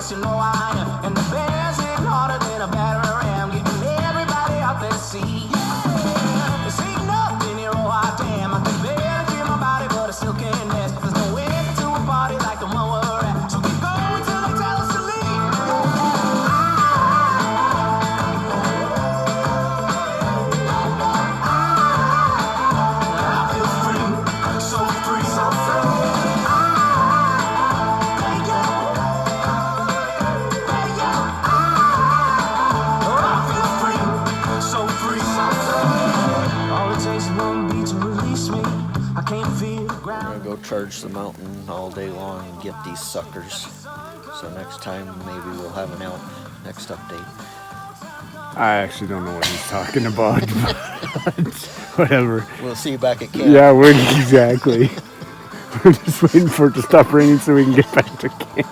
yes, you know I am. And the bears hitting harder than a battering ram, getting everybody out there to see. Yeah, this ain't nothing here, oh hot damn. I can barely feel my body, but I still can't dance. There's no way to a party like the one we're at. So keep going till they tell us to leave. I feel free, so free, so free. I'm gonna go charge the mountain all day long and get these suckers. So next time maybe we'll have an elk next update. I actually don't know what he's talking about, but whatever. We'll see you back at camp. Yeah, exactly. We're just waiting for it to stop raining so we can get back to camp.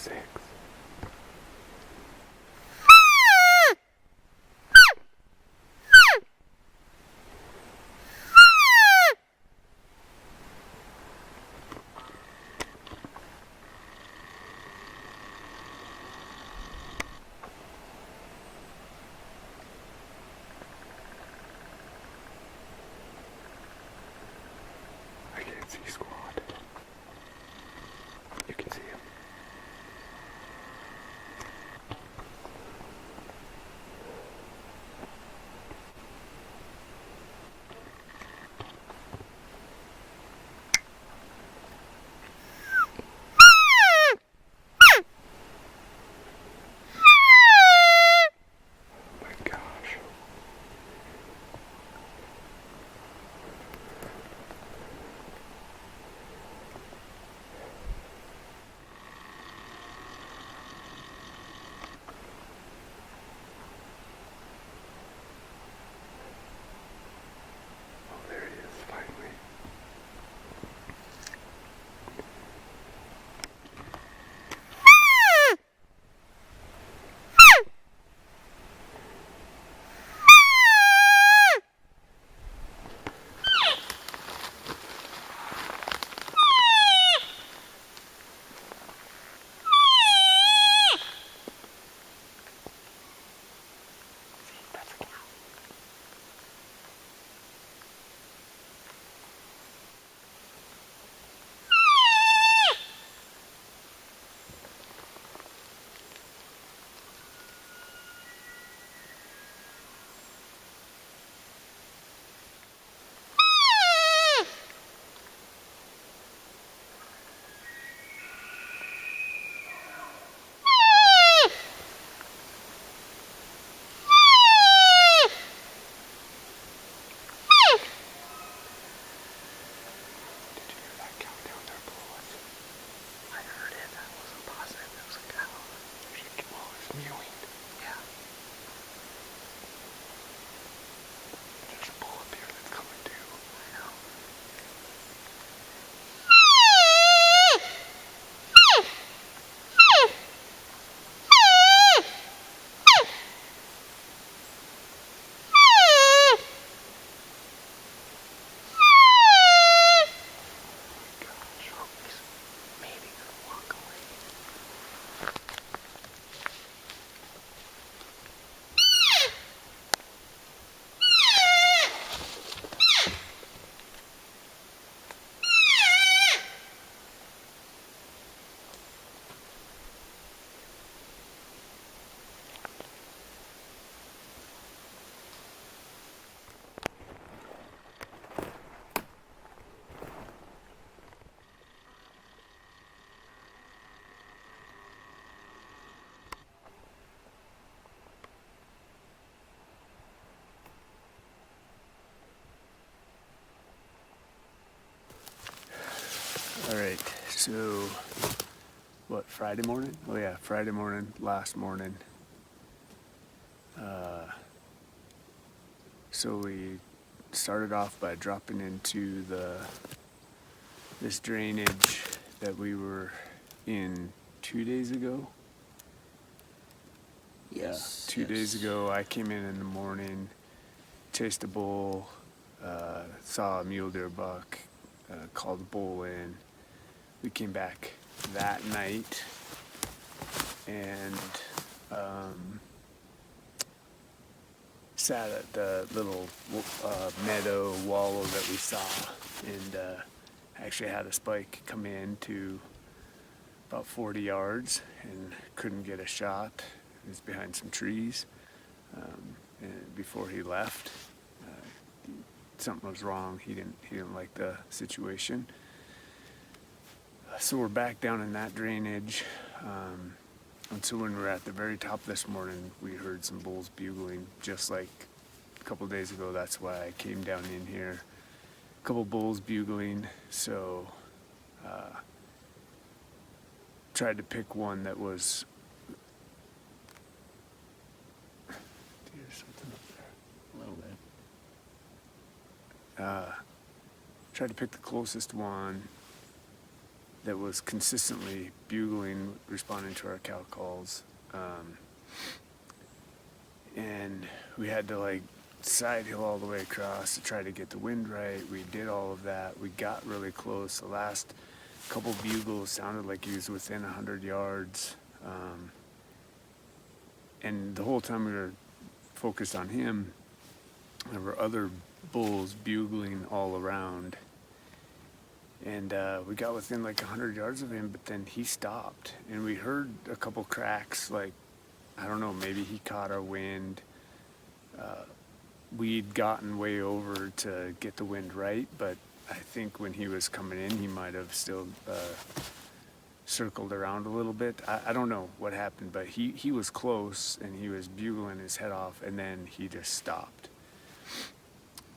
6. I can't see squad. You can see him. Oh my gosh. Oh, there he is, finally. Did you hear that cow down there below us? I heard it. I wasn't positive it was a cow. Well, it's mewing. Yeah. There's a bull up here that's coming too. I know. Gosh. Maybe gonna walk away. All right, so what, Friday morning? Oh yeah, Friday morning, last morning. So we started off by dropping into this drainage that we were in 2 days ago. Yes. 2 days ago, I came in the morning, chased a bull, saw a mule deer buck, called the bull in. We came back that night and sat at the little meadow wallow that we saw, and actually had a spike come in to about 40 yards and couldn't get a shot. He was behind some trees. And before he left, something was wrong. He didn't like the situation. So we're back down in that drainage. And so when we were at the very top this morning, we heard some bulls bugling, just like a couple days ago. That's why I came down in here. A couple bulls bugling. So tried to pick one that was. There's something up there. A little bit. Tried to pick the closest one that was consistently bugling, responding to our cow calls. And we had to like side hill all the way across to try to get the wind right. We did all of that. We got really close. The last couple bugles sounded like he was within 100 yards. And the whole time we were focused on him, there were other bulls bugling all around. And we got within like 100 yards of him, but then he stopped. And we heard a couple cracks, like, I don't know, maybe he caught our wind. We'd gotten way over to get the wind right, but I think when he was coming in, he might have still circled around a little bit. I don't know what happened, but he was close and he was bugling his head off, and then he just stopped.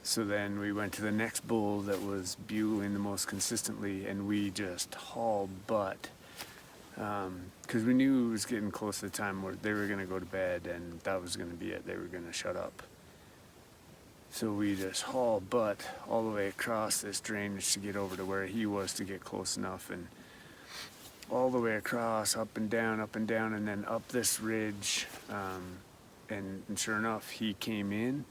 So then we went to the next bull that was bugling the most consistently, and we just hauled butt. Because we knew it was getting close to the time where they were going to go to bed, and that was going to be it. They were going to shut up. So we just hauled butt all the way across this drainage to get over to where he was to get close enough, and all the way across, up and down, and then up this ridge. And sure enough, he came in,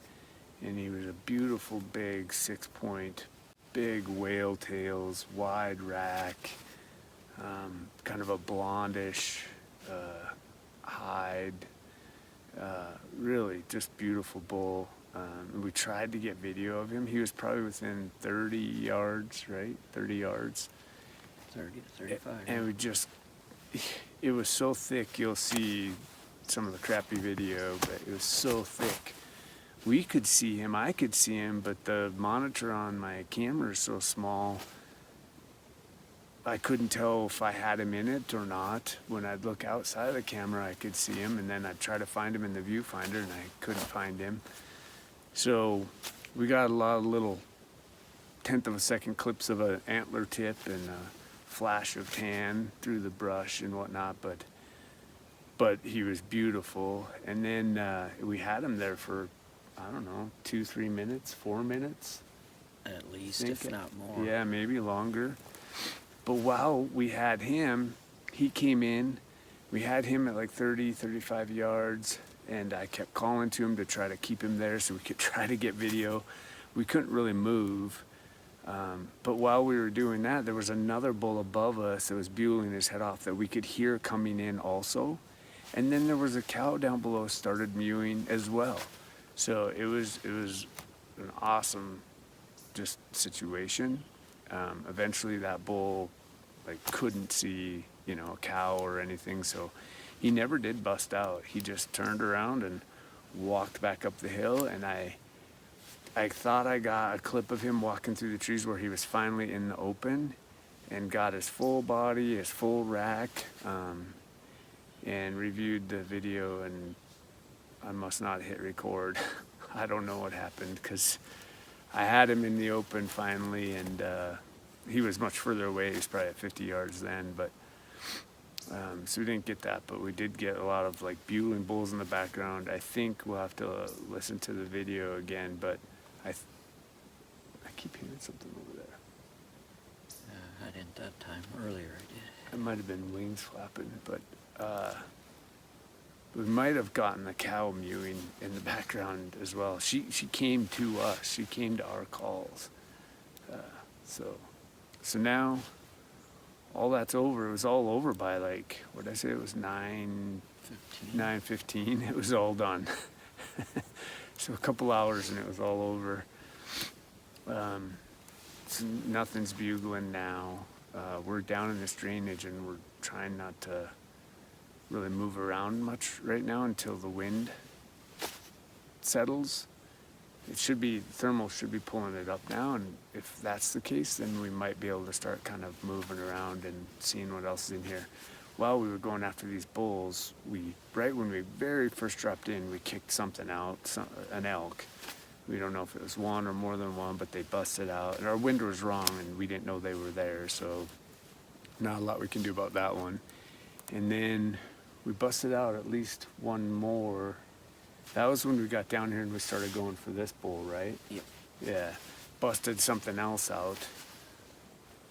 and he was a beautiful big 6-point, big whale tails, wide rack, kind of a blondish hide, really just beautiful bull. We tried to get video of him. He was probably within 30 yards, right? 30 yards. 30 to 35. And we just, it was so thick, you'll see some of the crappy video, but it was so thick. We could see him, I could see him, but the monitor on my camera is so small, I couldn't tell if I had him in it or not. When I'd look outside of the camera, I could see him, and then I'd try to find him in the viewfinder, and I couldn't find him. So we got a lot of little 1/10 of a second clips of an antler tip and a flash of tan through the brush and whatnot, but he was beautiful. And then we had him there for, I don't know, 2-3 minutes, 4 minutes. At least, if not more. Yeah, maybe longer. But while we had him, he came in. We had him at like 30, 35 yards, and I kept calling to him to try to keep him there so we could try to get video. We couldn't really move. But while we were doing that, there was another bull above us that was bugling his head off that we could hear coming in also. And then there was a cow down below started mewing as well. So it was an awesome just situation. Eventually that bull like couldn't see, a cow or anything, so he never did bust out. He just turned around and walked back up the hill, and I thought I got a clip of him walking through the trees where he was finally in the open and got his full body, his full rack, and reviewed the video, and I must not hit record. I don't know what happened, because I had him in the open finally, and he was much further away. He was probably at 50 yards then, but so we didn't get that, but we did get a lot of like bugling bulls in the background. I think we'll have to listen to the video again, but I keep hearing something over there. I didn't that time. Earlier I did. It might have been wings flapping, but we might have gotten the cow mewing in the background as well. She came to us. She came to our calls. So now all that's over. It was all over by like, what did I say? It was 9:15. It was all done. So a couple hours and it was all over. So nothing's bugling now. We're down in this drainage and we're trying not to really move around much right now until the wind settles. Thermal should be pulling it up now, and if that's the case, then we might be able to start kind of moving around and seeing what else is in here. While we were going after these bulls, right when we very first dropped in, we kicked something out, an elk. We don't know if it was one or more than one, but they busted out, and our wind was wrong, and we didn't know they were there, so not a lot we can do about that one. And then we busted out at least one more. That was when we got down here and we started going for this bull, right? Yep. Yeah. Busted something else out.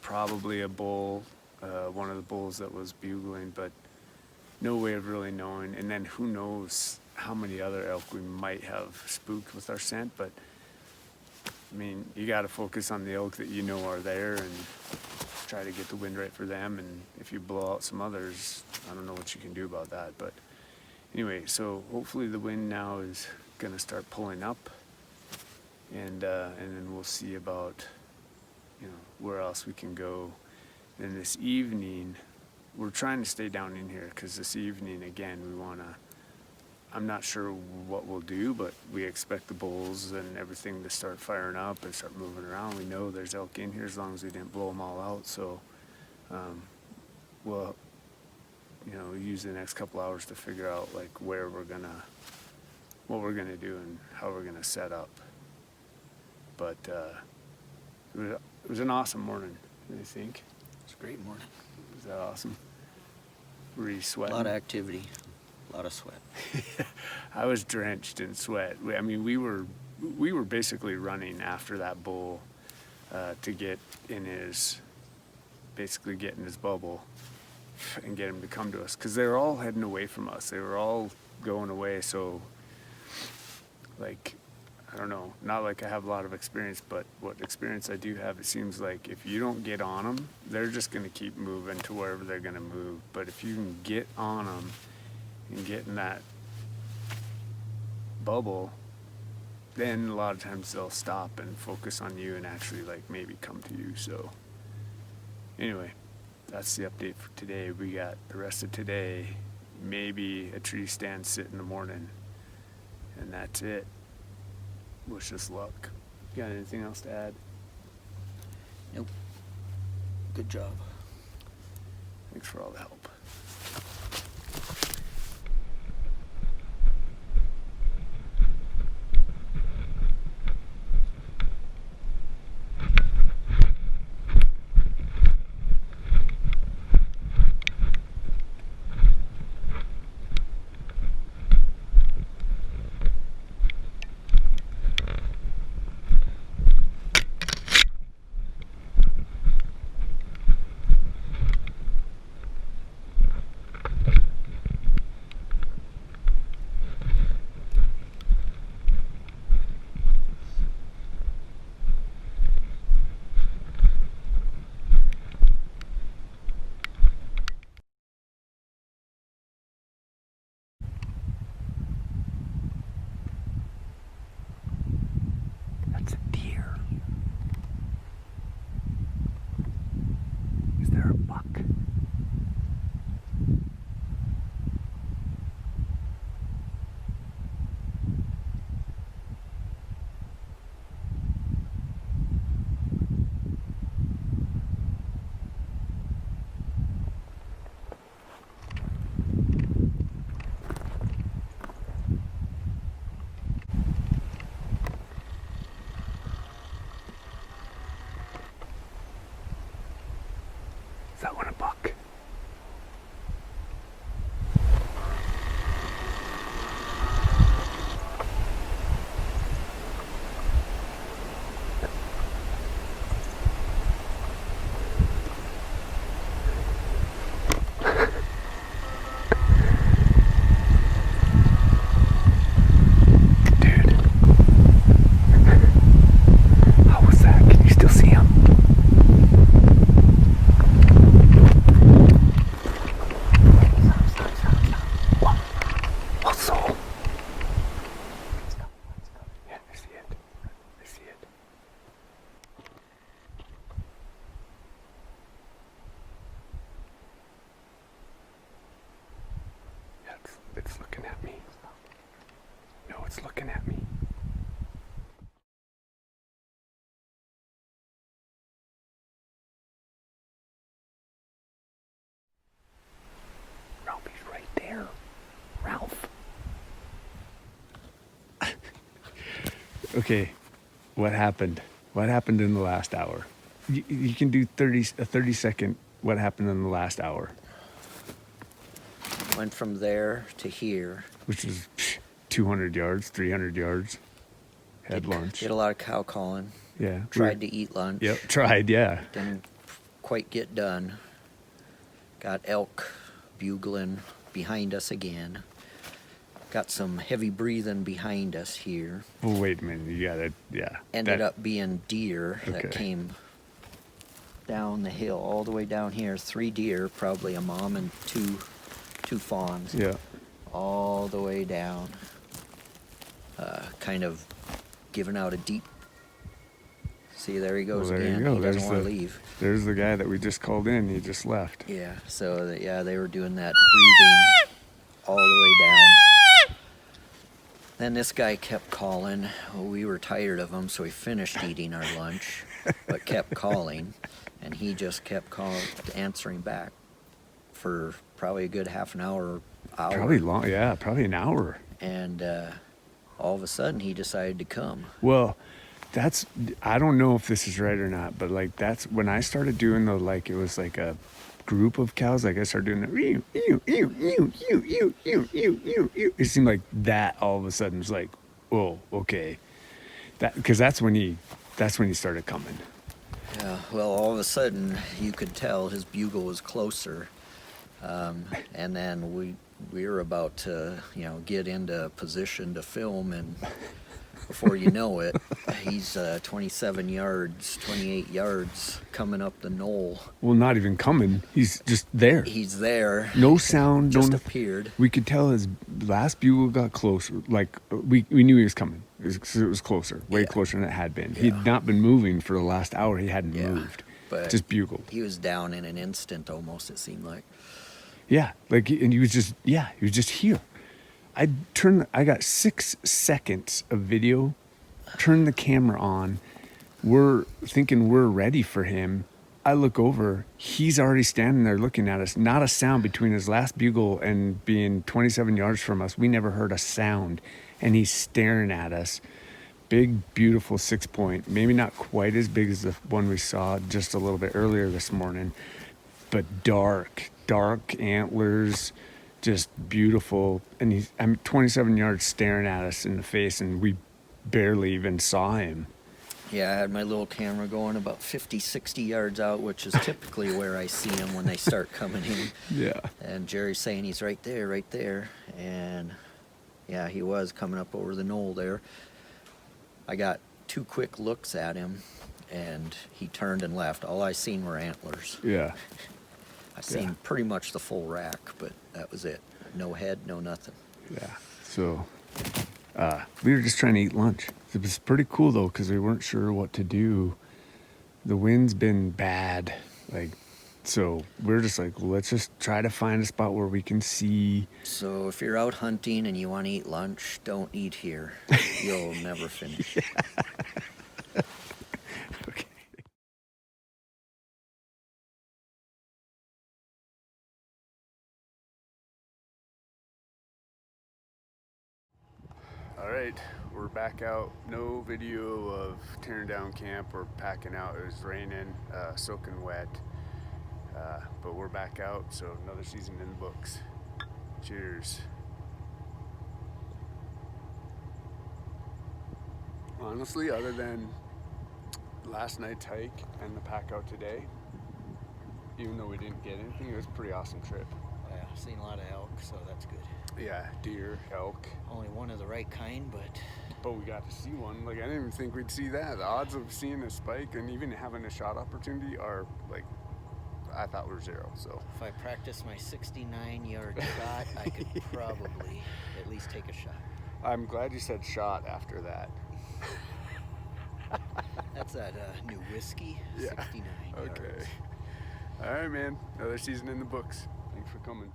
Probably a bull one of the bulls that was bugling, but no way of really knowing. And then who knows how many other elk we might have spooked with our scent. But I mean, you got to focus on the elk that you know are there and try to get the wind right for them. And if you blow out some others, I don't know what you can do about that. But anyway, so hopefully the wind now is going to start pulling up, and then we'll see about, you know, where else we can go. And this evening, we're trying to stay down in here because this evening, again, we want to, I'm not sure what we'll do, but we expect the bulls and everything to start firing up and start moving around. We know there's elk in here as long as we didn't blow them all out. So we'll, you know, use the next couple hours to figure out like what we're gonna do and how we're gonna set up. But it was an awesome morning, I think. It's a great morning. Was that awesome? Were you A sweating? lot of activity, a lot of sweat. I was drenched in sweat. I mean, we were basically running after that bull to get in his bubble and get him to come to us, because they were all heading away from us. They were all going away. So, like, I don't know, not like I have a lot of experience, but what experience I do have, it seems like if you don't get on them, they're just going to keep moving to wherever they're going to move. But if you can get on them and get in that bubble, then a lot of times they'll stop and focus on you and actually like maybe come to you. So anyway, that's the update for today. We got the rest of today, maybe a tree stand sit in the morning, and that's it. Wish us luck. You got anything else to add? Nope. Good job. Thanks for all the help. That's a deer. Is there a buck? Is that one a buck? Dude. How was that? Can you still see him? It's looking at me. No, it's looking at me. Ralphie's right there. Ralph. Okay, what happened? What happened in the last hour? You can do a 30-second what happened in the last hour. Went from there to here. Which is 200 yards, 300 yards. Had lunch. Did a lot of cow calling. Yeah. Tried to eat lunch. Yep, tried, yeah. Didn't quite get done. Got elk bugling behind us again. Got some heavy breathing behind us here. Well, wait a minute. You gotta, yeah. Ended up being deer that Okay. came down the hill all the way down here. 3 deer, probably a mom and two fawns. Yeah. All the way down. Kind of giving out a deep. See, there he goes Well, there again. you go. He doesn't There's want to the- leave. There's the guy that we just called in. He just left. Yeah, so yeah, they were doing that breathing all the way down. Then this guy kept calling. Well, we were tired of him, so we finished eating our lunch, but kept calling, and he just kept answering back for probably a good half an hour. Probably long. Yeah, probably an hour. And all of a sudden, he decided to come. Well, I don't know if this is right or not, but like that's when I started doing the, like, it was like a group of cows. Like I started doing the it seemed like that all of a sudden was like, oh, okay, because that's when he started coming. Yeah, well, all of a sudden, you could tell his bugle was closer, and then we were about to, get into position to film, and before you know it, he's 27 yards, 28 yards coming up the knoll. Well, not even coming. He's just there. He's there. No sound. Just no, appeared. We could tell his last bugle got closer. Like we knew he was coming. It was closer, way Yeah. closer than it had been. Yeah. He'd not been moving for the last hour. He hadn't Yeah, moved. but Just bugled. He was down in an instant, almost. It seemed like. Yeah, like, and he was just here. I got 6 seconds of video, turned the camera on. We're thinking we're ready for him. I look over, he's already standing there looking at us. Not a sound between his last bugle and being 27 yards from us. We never heard a sound, and he's staring at us. Big, beautiful 6-point, maybe not quite as big as the one we saw just a little bit earlier this morning, but dark antlers, just beautiful. And I'm 27 yards staring at us in the face, and we barely even saw him. Yeah, I had my little camera going about 50, 60 yards out, which is typically where I see them when they start coming in. Yeah. And Jerry's saying he's right there. And yeah, he was coming up over the knoll there. I got 2 quick looks at him, and he turned and left. All I seen were antlers. Yeah. I seen Yeah. pretty much the full rack, but that was it. No head, no nothing. Yeah. So we were just trying to eat lunch. It was pretty cool though, because we weren't sure what to do. The wind's been bad, so we're just like, well, let's just try to find a spot where we can see. So if you're out hunting and you want to eat lunch, don't eat here. You'll never finish. Okay. All right, we're back out. No video of tearing down camp or packing out. It was raining, soaking wet, but we're back out, so another season in the books. Cheers. Honestly, other than last night's hike and the pack out today, even though we didn't get anything, it was a pretty awesome trip. Yeah, seen a lot of elk, so that's good. Yeah, deer, elk. Only one of the right kind, But we got to see one. Like, I didn't even think we'd see that. The odds of seeing a spike and even having a shot opportunity are, like, I thought were 0. So if I practice my 69-yard shot, I could probably at least take a shot. I'm glad you said shot after that. That's that new whiskey, Yeah. 69 yards. Okay. All right, man. Another season in the books. Thanks for coming.